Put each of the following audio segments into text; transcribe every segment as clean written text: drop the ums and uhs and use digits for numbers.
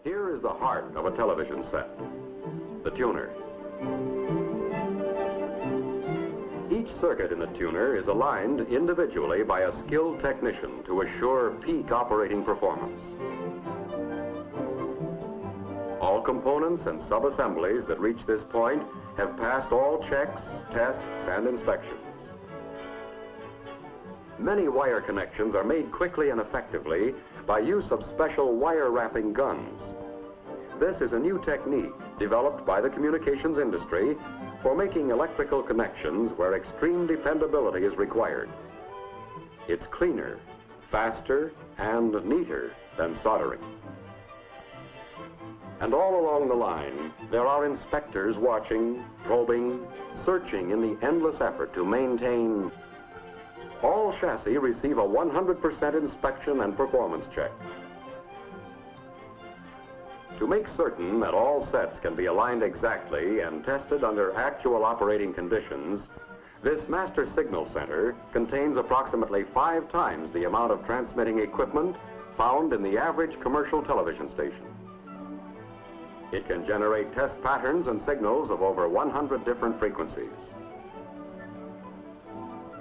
Here is the heart of a television set, the tuner. Each circuit in the tuner is aligned individually by a skilled technician to assure peak operating performance. All components and sub-assemblies that reach this point have passed all checks, tests, and inspections. Many wire connections are made quickly and effectively by use of special wire wrapping guns. This is a new technique developed by the communications industry for making electrical connections where extreme dependability is required. It's cleaner, faster, and neater than soldering. And all along the line, there are inspectors watching, probing, searching in the endless effort to maintain. All chassis receive a 100% inspection and performance check. To make certain that all sets can be aligned exactly and tested under actual operating conditions, this master signal center contains approximately 5 times the amount of transmitting equipment found in the average commercial television station. It can generate test patterns and signals of over 100 different frequencies.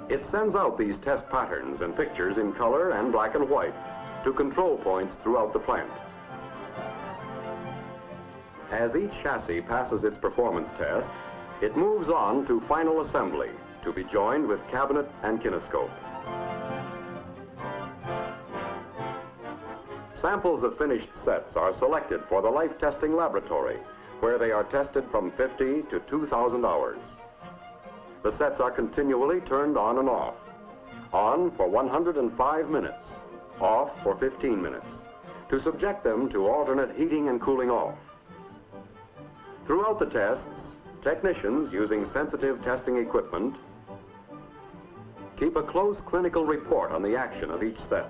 It sends out these test patterns and pictures in color and black and white to control points throughout the plant. As each chassis passes its performance test, it moves on to final assembly to be joined with cabinet and kinescope. Samples of finished sets are selected for the life testing laboratory, where they are tested from 50 to 2,000 hours. The sets are continually turned on and off. On for 105 minutes, off for 15 minutes, to subject them to alternate heating and cooling off. Throughout the tests, technicians using sensitive testing equipment keep a close clinical report on the action of each set.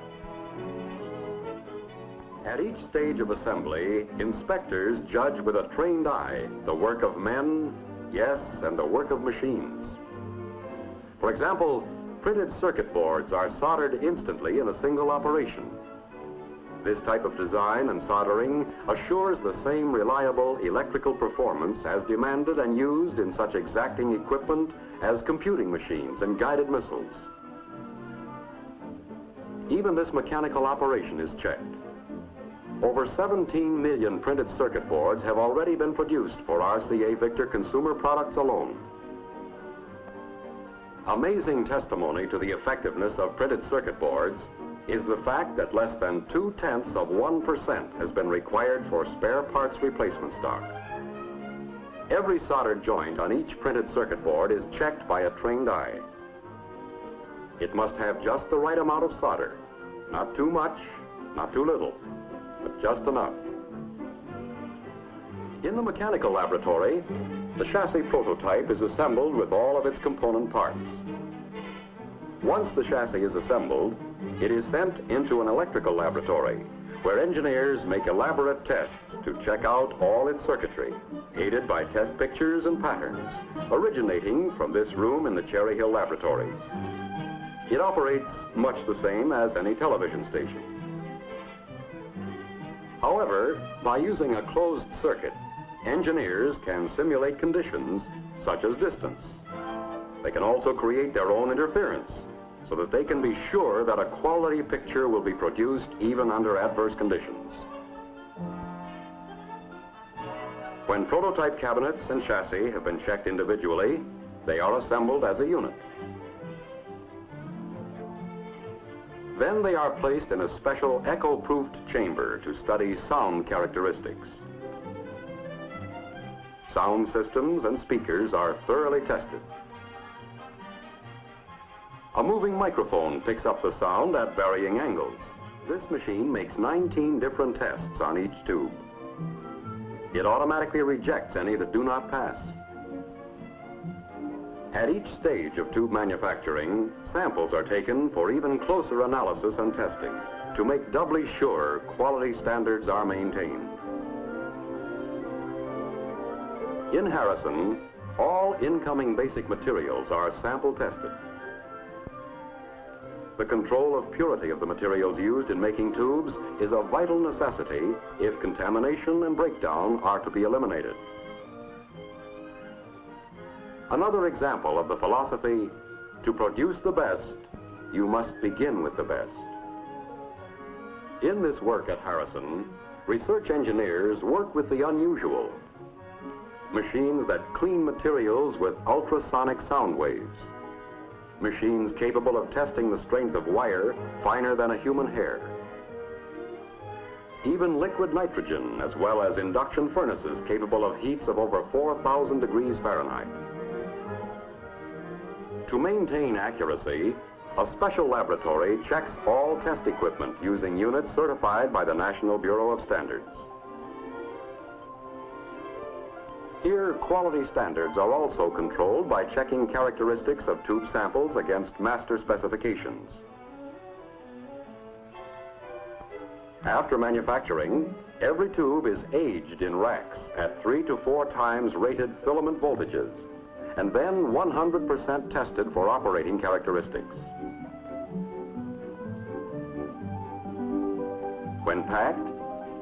At each stage of assembly, inspectors judge with a trained eye the work of men, yes, and the work of machines. For example, printed circuit boards are soldered instantly in a single operation. This type of design and soldering assures the same reliable electrical performance as demanded and used in such exacting equipment as computing machines and guided missiles. Even this mechanical operation is checked. Over 17 million printed circuit boards have already been produced for RCA Victor consumer products alone. Amazing testimony to the effectiveness of printed circuit boards is the fact that less than 0.2% has been required for spare parts replacement stock. Every soldered joint on each printed circuit board is checked by a trained eye. It must have just the right amount of solder, not too much, not too little, but just enough. In the mechanical laboratory, the chassis prototype is assembled with all of its component parts. Once the chassis is assembled, it is sent into an electrical laboratory where engineers make elaborate tests to check out all its circuitry, aided by test pictures and patterns, originating from this room in the Cherry Hill laboratories. It operates much the same as any television station. However, by using a closed circuit, engineers can simulate conditions such as distance. They can also create their own interference so that they can be sure that a quality picture will be produced even under adverse conditions. When prototype cabinets and chassis have been checked individually, they are assembled as a unit. Then they are placed in a special echo-proofed chamber to study sound characteristics. Sound systems and speakers are thoroughly tested. A moving microphone picks up the sound at varying angles. This machine makes 19 different tests on each tube. It automatically rejects any that do not pass. At each stage of tube manufacturing, samples are taken for even closer analysis and testing to make doubly sure quality standards are maintained. In Harrison, all incoming basic materials are sample tested. The control of purity of the materials used in making tubes is a vital necessity if contamination and breakdown are to be eliminated. Another example of the philosophy, to produce the best, you must begin with the best. In this work at Harrison, research engineers work with the unusual. Machines that clean materials with ultrasonic sound waves. Machines capable of testing the strength of wire finer than a human hair. Even liquid nitrogen, as well as induction furnaces capable of heats of over 4,000 degrees Fahrenheit. To maintain accuracy, a special laboratory checks all test equipment using units certified by the National Bureau of Standards. Here, quality standards are also controlled by checking characteristics of tube samples against master specifications. After manufacturing, every tube is aged in racks at 3 to 4 times rated filament voltages, and then 100% tested for operating characteristics. When packed,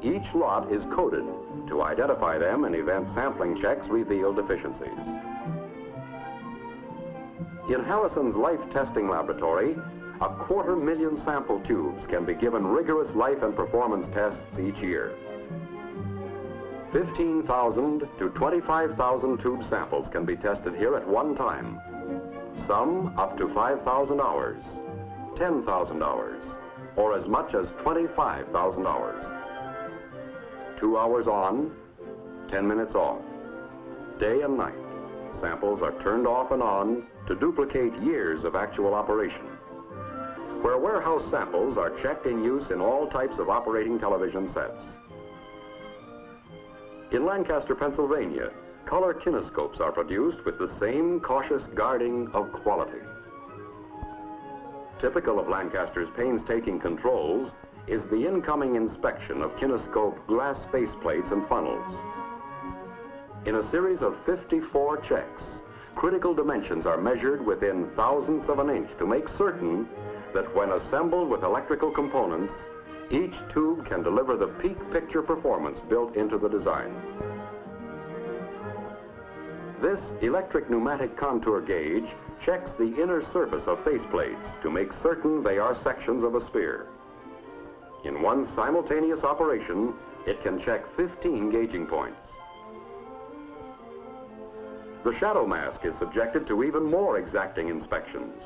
each lot is coded to identify them and event sampling checks reveal deficiencies. In Harrison's life testing laboratory, 250,000 sample tubes can be given rigorous life and performance tests each year. 15,000 to 25,000 tube samples can be tested here at one time. Some up to 5,000 hours, 10,000 hours, or as much as 25,000 hours. 2 hours on, 10 minutes off. Day and night, samples are turned off and on to duplicate years of actual operation. Where warehouse samples are checked in use in all types of operating television sets. In Lancaster, Pennsylvania, color kinescopes are produced with the same cautious guarding of quality. Typical of Lancaster's painstaking controls is the incoming inspection of kinescope glass faceplates and funnels. In a series of 54 checks, critical dimensions are measured within thousandths of an inch to make certain that when assembled with electrical components, each tube can deliver the peak picture performance built into the design. This electric pneumatic contour gauge checks the inner surface of faceplates to make certain they are sections of a sphere. In one simultaneous operation, it can check 15 gauging points. The shadow mask is subjected to even more exacting inspections.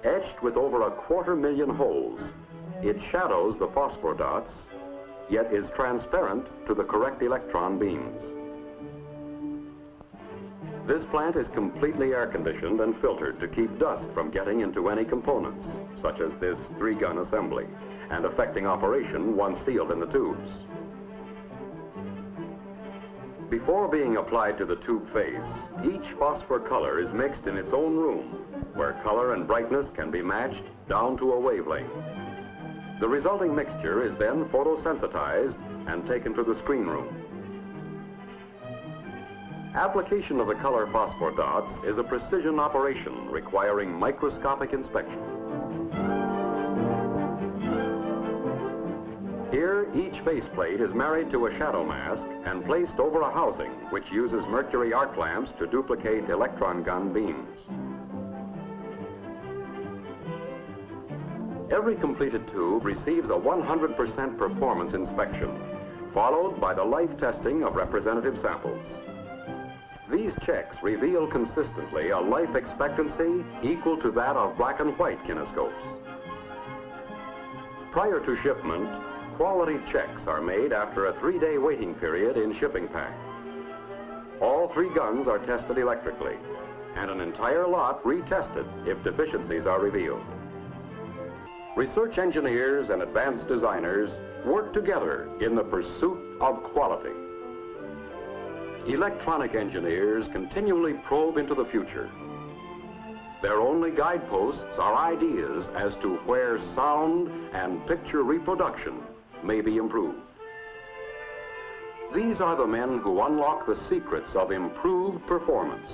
Etched with over 250,000 holes, it shadows the phosphor dots, yet is transparent to the correct electron beams. This plant is completely air-conditioned and filtered to keep dust from getting into any components, such as this 3-gun assembly, and affecting operation once sealed in the tubes. Before being applied to the tube face, each phosphor color is mixed in its own room, where color and brightness can be matched down to a wavelength. The resulting mixture is then photosensitized and taken to the screen room. Application of the color phosphor dots is a precision operation requiring microscopic inspection. Here, each faceplate is married to a shadow mask and placed over a housing which uses mercury arc lamps to duplicate electron gun beams. Every completed tube receives a 100% performance inspection, followed by the life testing of representative samples. These checks reveal consistently a life expectancy equal to that of black and white kinescopes. Prior to shipment, quality checks are made after a 3-day waiting period in shipping pack. All 3 guns are tested electrically, and an entire lot retested if deficiencies are revealed. Research engineers and advanced designers work together in the pursuit of quality. Electronic engineers continually probe into the future. Their only guideposts are ideas as to where sound and picture reproduction may be improved. These are the men who unlock the secrets of improved performance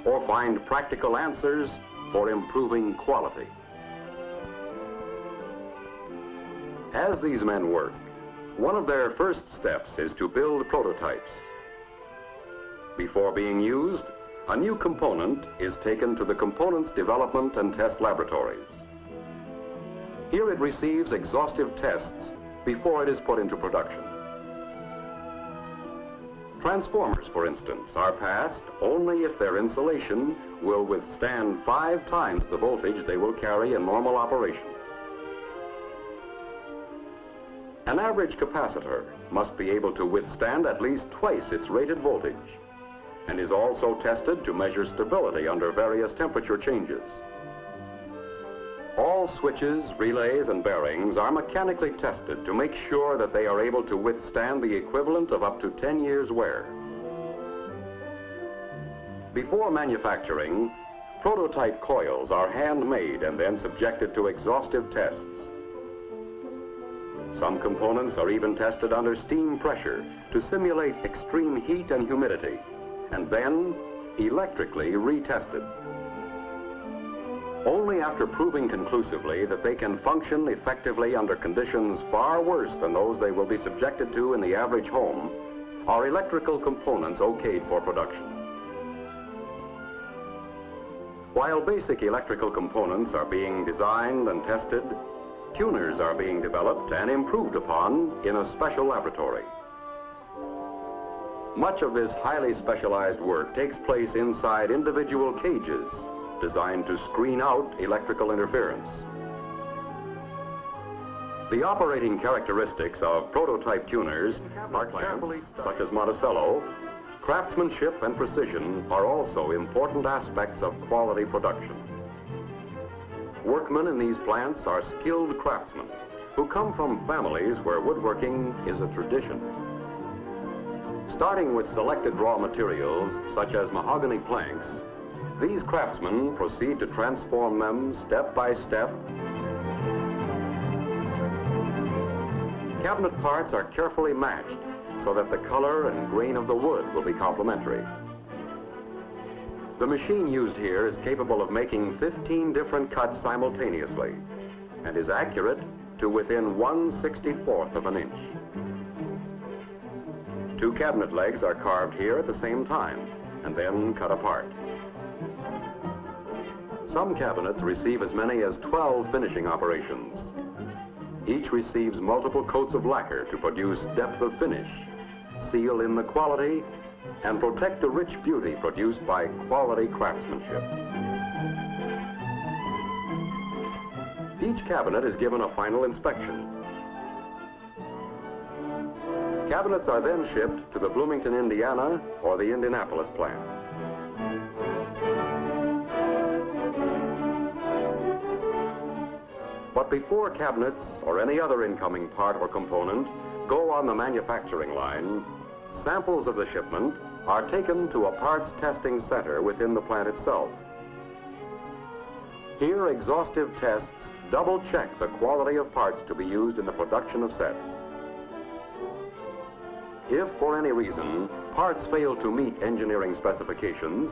or find practical answers for improving quality. As these men work, one of their first steps is to build prototypes. Before being used, a new component is taken to the component's development and test laboratories. Here it receives exhaustive tests before it is put into production. Transformers, for instance, are passed only if their insulation will withstand 5 times the voltage they will carry in normal operation. An average capacitor must be able to withstand at least twice its rated voltage and is also tested to measure stability under various temperature changes. All switches, relays, and bearings are mechanically tested to make sure that they are able to withstand the equivalent of up to 10 years' wear. Before manufacturing, prototype coils are handmade and then subjected to exhaustive tests. Some components are even tested under steam pressure to simulate extreme heat and humidity, and then electrically retested. Only after proving conclusively that they can function effectively under conditions far worse than those they will be subjected to in the average home are electrical components okayed for production. While basic electrical components are being designed and tested, tuners are being developed and improved upon in a special laboratory. Much of this highly specialized work takes place inside individual cages designed to screen out electrical interference. The operating characteristics of prototype tuners are plants, such as Monticello. Craftsmanship and precision are also important aspects of quality production. Workmen in these plants are skilled craftsmen who come from families where woodworking is a tradition. Starting with selected raw materials, such as mahogany planks, these craftsmen proceed to transform them step by step. Cabinet parts are carefully matched so that the color and grain of the wood will be complementary. The machine used here is capable of making 15 different cuts simultaneously and is accurate to within 1/64th of an inch. 2 cabinet legs are carved here at the same time and then cut apart. Some cabinets receive as many as 12 finishing operations. Each receives multiple coats of lacquer to produce depth of finish, seal in the quality, and protect the rich beauty produced by quality craftsmanship. Each cabinet is given a final inspection. Cabinets are then shipped to the Bloomington, Indiana, or the Indianapolis plant. But before cabinets or any other incoming part or component go on the manufacturing line, samples of the shipment are taken to a parts testing center within the plant itself. Here, exhaustive tests double-check the quality of parts to be used in the production of sets. If, for any reason, parts fail to meet engineering specifications,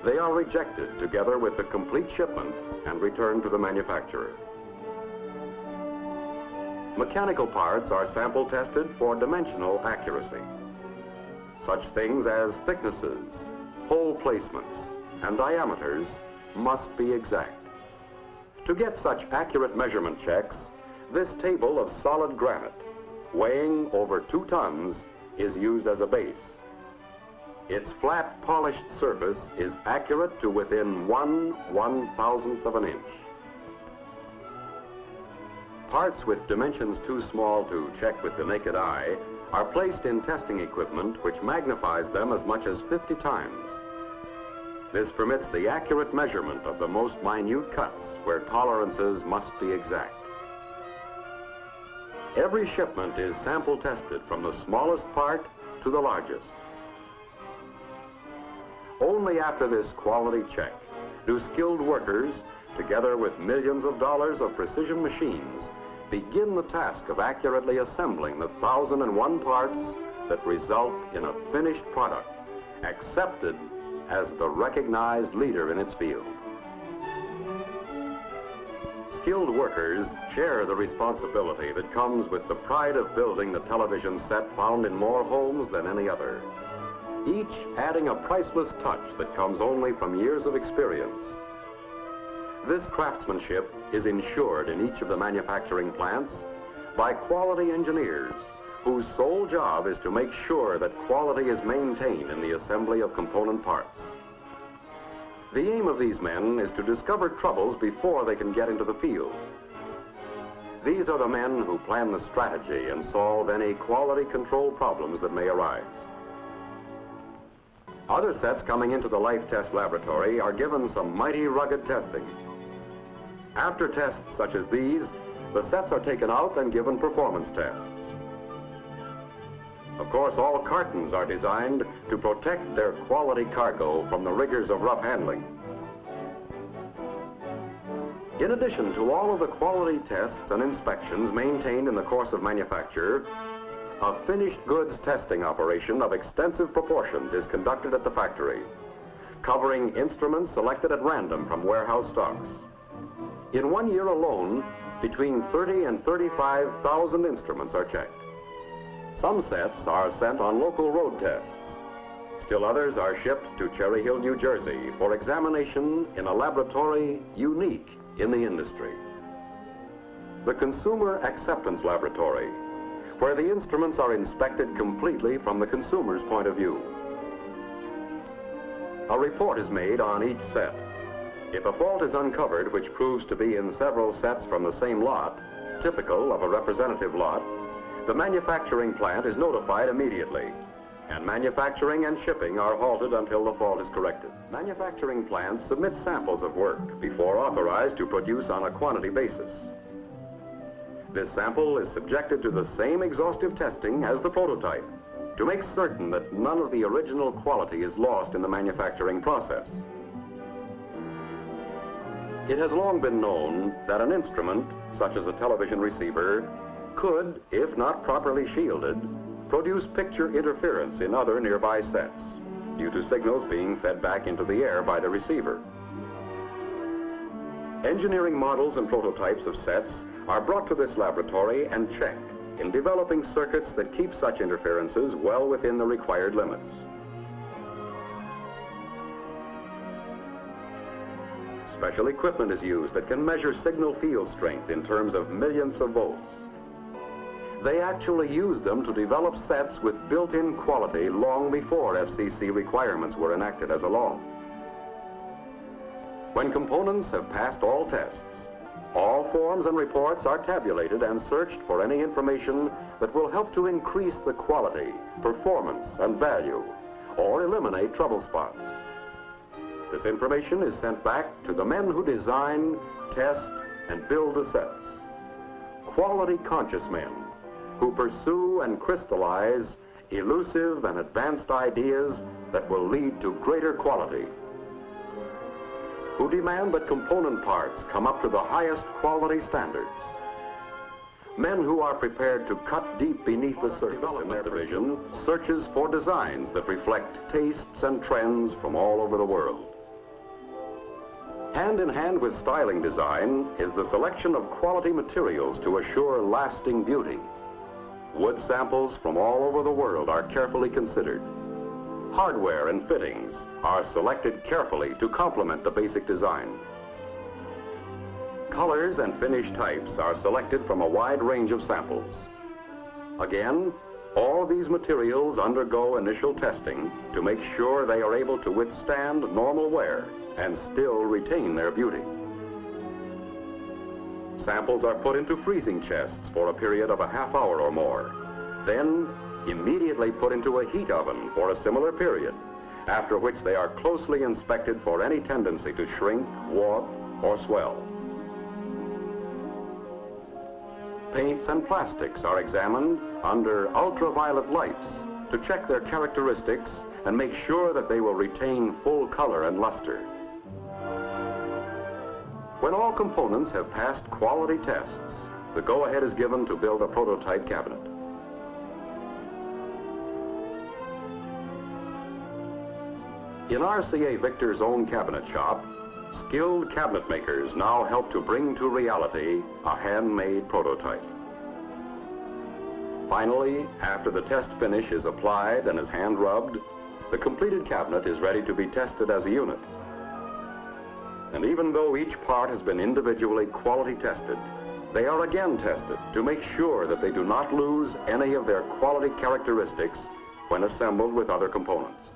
they are rejected together with the complete shipment and returned to the manufacturer. Mechanical parts are sample tested for dimensional accuracy. Such things as thicknesses, hole placements, and diameters must be exact. To get such accurate measurement checks, this table of solid granite, weighing over 2 tons, is used as a base. Its flat, polished surface is accurate to within 1/1000th of an inch. Parts with dimensions too small to check with the naked eye are placed in testing equipment which magnifies them as much as 50 times. This permits the accurate measurement of the most minute cuts where tolerances must be exact. Every shipment is sample tested from the smallest part to the largest. Only after this quality check do skilled workers, together with millions of dollars of precision machines, begin the task of accurately assembling the 1001 parts that result in a finished product, accepted as the recognized leader in its field. skilled workers share the responsibility that comes with the pride of building the television set found in more homes than any other, each adding a priceless touch that comes only from years of experience. This craftsmanship is ensured in each of the manufacturing plants by quality engineers whose sole job is to make sure that quality is maintained in the assembly of component parts. The aim of these men is to discover troubles before they can get into the field. These are the men who plan the strategy and solve any quality control problems that may arise. Other sets coming into the Life Test Laboratory are given some mighty rugged testing. After tests such as these, the sets are taken out and given performance tests. Of course, all cartons are designed to protect their quality cargo from the rigors of rough handling. In addition to all of the quality tests and inspections maintained in the course of manufacture, a finished goods testing operation of extensive proportions is conducted at the factory, covering instruments selected at random from warehouse stocks. In 1 year alone, between 30 and 35,000 instruments are checked. Some sets are sent on local road tests. Still others are shipped to Cherry Hill, New Jersey for examination in a laboratory unique in the industry. The Consumer Acceptance Laboratory, where the instruments are inspected completely from the consumer's point of view. A report is made on each set. If a fault is uncovered, which proves to be in several sets from the same lot, typical of a representative lot, the manufacturing plant is notified immediately, and manufacturing and shipping are halted until the fault is corrected. Manufacturing plants submit samples of work before authorized to produce on a quantity basis. This sample is subjected to the same exhaustive testing as the prototype to make certain that none of the original quality is lost in the manufacturing process. It has long been known that an instrument, such as a television receiver, could, if not properly shielded, produce picture interference in other nearby sets due to signals being fed back into the air by the receiver. Engineering models and prototypes of sets are brought to this laboratory and checked in developing circuits that keep such interferences well within the required limits. Special equipment is used that can measure signal field strength in terms of millions of volts. They actually used them to develop sets with built-in quality long before FCC requirements were enacted as a law. When components have passed all tests, all forms and reports are tabulated and searched for any information that will help to increase the quality, performance, and value, or eliminate trouble spots. This information is sent back to the men who design, test, and build the sets. Quality-conscious men who pursue and crystallize elusive and advanced ideas that will lead to greater quality, who demand that component parts come up to the highest quality standards, men who are prepared to cut deep beneath the surface. In their division searches for designs that reflect tastes and trends from all over the world. Hand in hand with styling design is the selection of quality materials to assure lasting beauty. Wood samples from all over the world are carefully considered. Hardware and fittings are selected carefully to complement the basic design. Colors and finish types are selected from a wide range of samples. Again, all these materials undergo initial testing to make sure they are able to withstand normal wear and still retain their beauty. Samples are put into freezing chests for a period of a half hour or more, then immediately put into a heat oven for a similar period, after which they are closely inspected for any tendency to shrink, warp, or swell. Paints and plastics are examined under ultraviolet lights to check their characteristics and make sure that they will retain full color and luster. When all components have passed quality tests, the go-ahead is given to build a prototype cabinet. In RCA Victor's own cabinet shop, Skilled cabinet makers now help to bring to reality a handmade prototype. Finally, after the test finish is applied and is hand rubbed, the completed cabinet is ready to be tested as a unit. And even though each part has been individually quality tested, they are again tested to make sure that they do not lose any of their quality characteristics when assembled with other components.